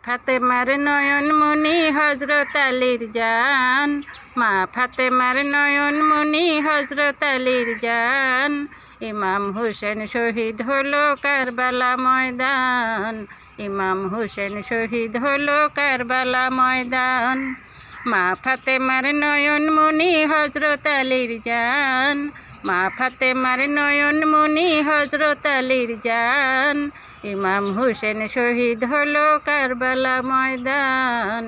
ফাতেমার নয়নমণি হজরত আলীর জান, মা ফাতেমার নয়নমণি হজরত আলীর জান। ইমাম হোসেন শহীদ হলো কারবালা ময়দান, ইমাম হোসেন শহীদ হলো কারবালা ময়দান। মা ফাতেমার নয়নমণি হজরত আলীর জান, মা ফাতেমার নয়নমণি হজরত আলীর জান। ইমাম হোসেন শহীদ হলো কারবালা ময়দান,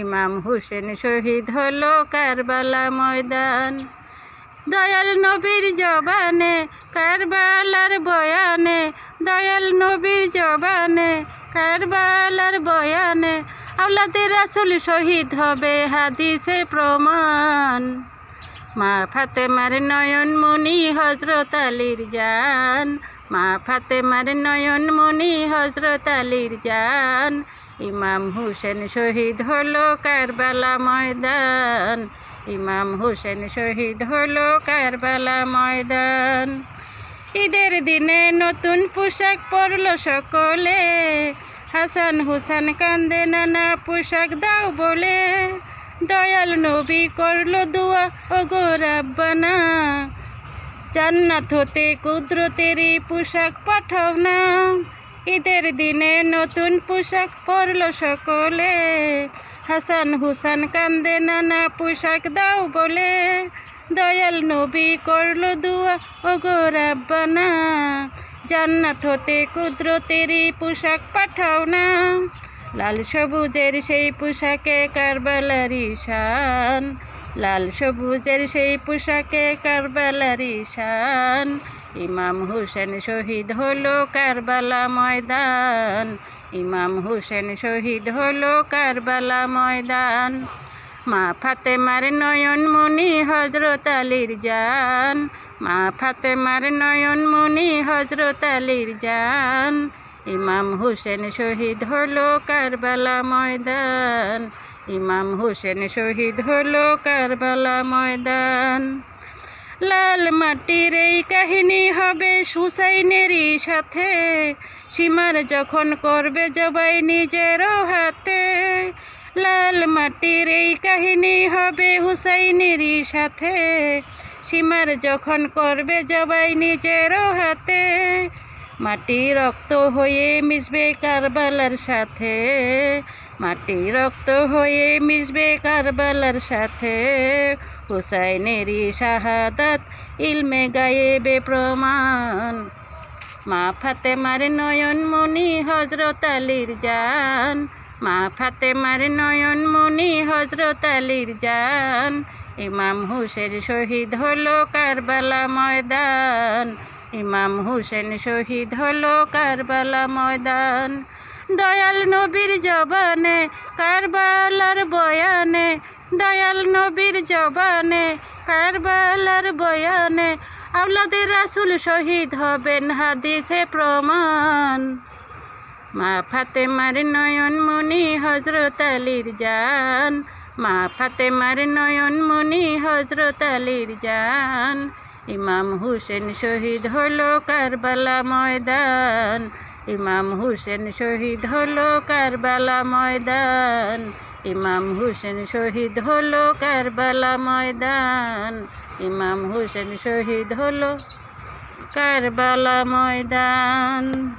ইমাম হোসেন শহীদ হলো কারবালা ময়দান। দয়াল নবীর জবানে কারবালার বয়ানে, দয়াল নবীর জবানে কারবালার বয়ানে, আওলাদে রাসূল শহীদ হবে হাদিসে প্রমাণ। মা ফাতেমার নয়নমণি হজরত আলীর জান, মা ফাতেমার নয়নমণি হজরত আলীর জান। ইমাম হোসেন শহীদ হলো কারবালা ময়দান, ইমাম হোসেন শহীদ হলো কারবালা ময়দান। ঈদের দিনে নতুন পোশাক পরলো সকলে, হাসান হুসেন কান্দে নানা পোশাক দাও বলে। দয়াল নবী করলো দোয়া ওগো রাব্বানা, জান্নাত হতে কুদরতেরই পোশাক পাঠাও না। ঈদের দিনে নতুন পোশাক পরলো সকলে, হাসান হুসেন কান্দে নানা পোশাক দাও বলে। দয়াল নবী করলো দোয়া ওগো রাব্বানা, জান্নাত হতে কুদরতেরই পোশাক পাঠাও না। লাল সবুজের সেই পোশাকে কারবালারি শান, লাল সবুজের সেই পোশাকে কারবালারি শান। ইমাম হোসেন শহীদ হলো কারবালা ময়দান, ইমাম হোসেন শহীদ হলো কারবালা ময়দান। মা ফাতেমার নয়নমণি হজরত আলীর জান, মা ফাতেমার নয়নমণি হজরত আলীর জান। ইমাম হোসেন শহীদ হলো কারবালা ময়দান, ইমাম হোসেন শহীদ হলো কারবালা ময়দান। লাল মাটির এই কাহিনী হবে হুসাইনেরই সাথে, সীমার যখন করবে জবাই নিজেরও হাতে। লাল মাটির এই কাহিনী হবে হুসাইনেরই সাথে, সীমার যখন করবে জবাই নিজেরও হাতে। মাটি রক্ত হয়ে মিশবে কারবালার সাথে, মাটি রক্ত হয়ে মিশবে কারবালার সাথে। হুসাইনেরই শাহাদাত ইলমে গায়েবে প্রমাণ। মা ফাতেমার নয়নমণি হজরত আলীর জান, মা ফাতেমার নয়নমণি হজরত আলীর জান। ইমাম হোসেন শহীদ হলো কারবালা ময়দান, ইমাম হোসেন শহীদ হলো কারবালা ময়দান। দয়াল নবীর জবানে কারবালার বয়ানে, দয়াল নবীর জবানে কারবালার বয়ানে, আওলাদে রাসূল শহীদ হবেন হাদিসে প্রমাণ। মা ফাতেমার নয়নমণি হজরত আলীর জান, মা ফাতেমার নয়নমণি হজরত আলীর জান। ইমাম হোসেন শহীদ হলো কারবালা ময়দান, ইমাম হোসেন শহীদ হলো কারবালা ময়দান। ইমাম হোসেন শহীদ হলো কারবালা ময়দান, ইমাম হোসেন শহীদ হলো কারবালা ময়দান।